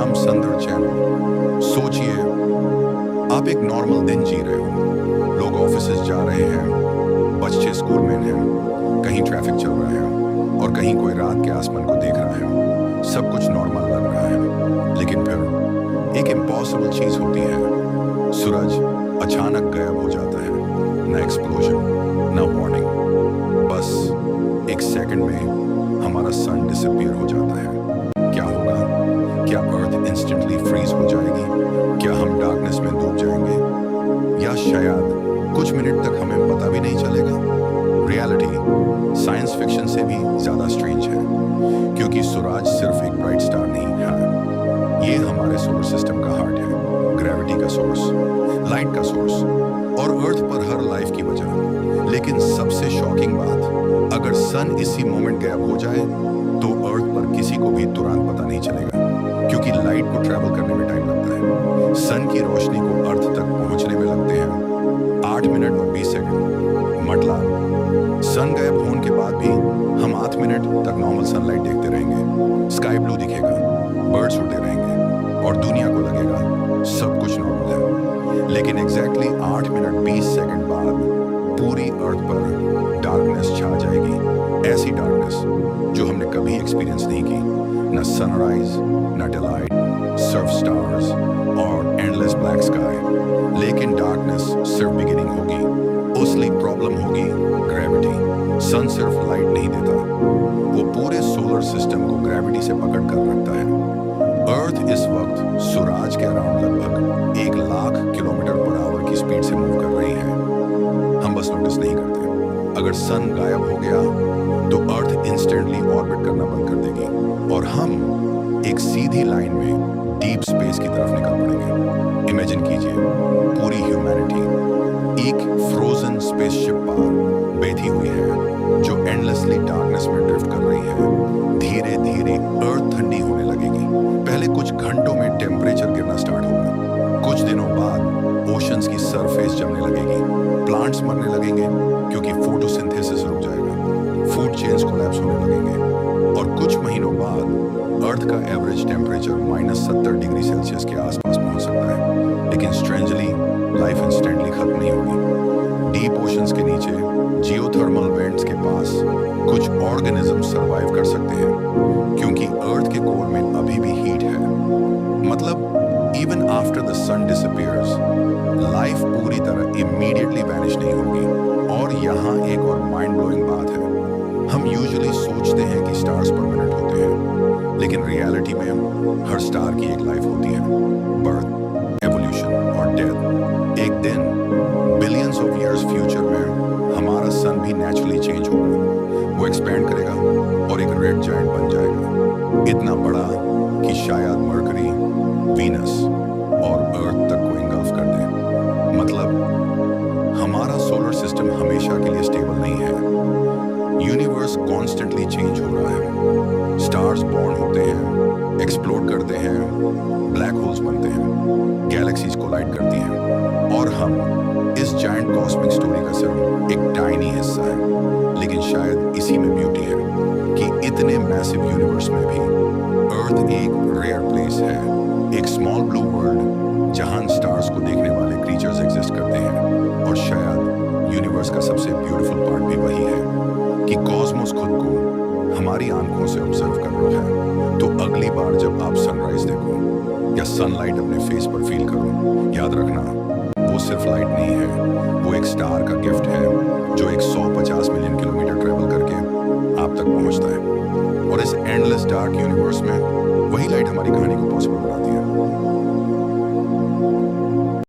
From संदर channel. सोचिए, आप एक नॉर्मल दिन जी रहे हो, लोग ऑफिस जा रहे हैं, बच्चे स्कूल में हैं, कहीं ट्रैफिक चल रहा है और कहीं कोई रात के आसमान को देख रहा है। सब कुछ नॉर्मल लग रहा है, लेकिन फिर एक इम्पॉसिबल चीज होती है। सूरज अचानक गायब हो जाता है। ना एक्सप्लोजन, ना वार्निंग, बस एक सेकंड में हमारा सन डिसअपीयर हो जाता है। क्या होगा? क्या अर्थ इंस्टेंटली फ्रीज हो जाएगी? क्या हम डार्कनेस में डूब जाएंगे? या शायद कुछ मिनट तक हमें पता भी नहीं चलेगा? रियलिटी साइंस फिक्शन से भी ज्यादा स्ट्रेंज है, क्योंकि सूरज सिर्फ एक ब्राइट स्टार नहीं है। ये हमारे सोलर सिस्टम का हार्ट है, ग्रेविटी का सोर्स, लाइट का सोर्स और अर्थ पर हर लाइफ की वजह। लेकिन सबसे शॉकिंग बात, अगर सन इसी मोमेंट गायब हो जाए तो अर्थ पर किसी को भी तुरंत पता नहीं चलेगा, क्योंकि लाइट को ट्रैवल करने में टाइम लगता है। सन की रोशनी को अर्थ तक पहुंचने में लगते हैं 8 मिनट और 20 सेकंड। मतलब सन गायब होने के बाद भी हम 8 मिनट तक नॉर्मल सनलाइट देखते रहेंगे, स्काई ब्लू दिखेगा, बर्ड्स उड़ते रहेंगे और दुनिया को लगेगा सब कुछ नॉर्मल है। लेकिन एग्जैक्टली 8 मिनट 20 सेकंड बाद पूरी अर्थ पर डार्कनेस छा जाएगी। ऐसी डार्कनेस जो हमने कभी एक्सपीरियंस नहीं की। न सनराइज, न डिलाइट, सर्फ स्टार्स और एंडलेस ब्लैक स्काई। लेकिन डार्कनेस सिर्फ बिगिनिंग होगी। असली प्रॉब्लम होगी ग्रेविटी। सन सिर्फ लाइट नहीं देता, वो पूरे सोलर सिस्टम को ग्रेविटी से पकड़ कर रखता है। अर्थ इस वक्त सूरज के अराउंड लगभग 1,00,000 किलोमीटर पर आवर की स्पीड से मूव कर रही है। हम बस नोटिस नहीं करते। अगर सन गायब हो गया तो अर्थ इंस्टेंटली ऑर्बिट करना बंद कर देगी और हम एक सीधी लाइन में डीप स्पेस की तरफ निकल पड़ेंगे। इमेजिन कीजिए, पूरी ह्यूमैनिटी एक फ्रोजन स्पेसशिप पर बैठी हुई है जो एंडलेसली डार्कनेस में ड्रिफ्ट कर रही है। धीरे धीरे अर्थ ठंडी होने लगेगी। पहले कुछ घंटों में टेम्परेचर गिरना स्टार्ट होगा। कुछ दिनों बाद ओशंस की सरफेस जमने लगेगी, प्लांट्स मरने लगेंगे क्योंकि फोटोसिंथेसिस रुक जाएगा, फूड चेन्स कोलैप्स होने लगेंगे और कुछ महीनों बाद अर्थ का एवरेज टेम्परेचर -70 डिग्री सेल्सियस के आसपास पहुंच सकता है। लेकिन स्ट्रेंजली लाइफ इंस्टेंटली खत्म नहीं होगी। डीप ओशंस के नीचे जियोथर्मल वेंट्स के पास कुछ ऑर्गेनिज्म सरवाइव कर सकते हैं, क्योंकि अर्थ के कोर में अभी भी हीट है। मतलब even after the sun disappears, life पूरी तरह इमीडिएटली वैनिश नहीं होगी। और यहाँ एक और माइंड ब्लोइंग बात है। हम यूजुअली सोचते हैं कि स्टार्स परमानेंट होते हैं, लेकिन रियलिटी में हर स्टार की एक लाइफ होती है। बर्थ, एवोल्यूशन और डेथ। एक दिन बिलियंस ऑफ इयर्स फ्यूचर में हमारा सन भी नेचुरली चेंज होगा। वो एक्सपैंड करेगा और एक रेड जायंट बन जाएगा, इतना बड़ा कि शायद मरकरी, वीनस और अर्थ तक को इंगल्फ कर दे। मतलब हमारा सोलर सिस्टम हमेशा के लिए स्टेबल नहीं है। यूनिवर्स कॉन्स्टेंटली चेंज हो रहा है। स्टार्स बॉर्न होते हैं, एक्सप्लोड करते हैं, ब्लैक होल्स बनते हैं, गैलेक्सीज कोलाइड करती हैं और हम इस जायंट कॉस्मिक स्टोरी का सिर्फ एक टाइनी हिस्सा है। लेकिन शायद इसी में ब्यूटी है कि इतने मैसिव यूनिवर्स में भी अर्थ एक रेयर प्लेस है, एक स्मॉल ब्लू वर्ल्ड जहां स्टार्स को देखने वाले क्रीचर्स एग्जिस्ट करते हैं। और शायद यूनिवर्स का सबसे ब्यूटीफुल पार्ट भी वही है कि कॉस्मोस खुद को हमारी आंखों से ऑब्जर्व कर रहा है। तो अगली बार जब आप सनराइज देखो या सनलाइट अपने फेस पर फील करो, याद रखना वो सिर्फ लाइट नहीं है, वो एक स्टार का गिफ्ट है जो 150 मिलियन किलोमीटर ट्रेवल करके आप तक पहुंचता है। और इस एंडलेस डार्क यूनिवर्स में वही लाइट हमारी कहानी को पॉसिबल बनाती है।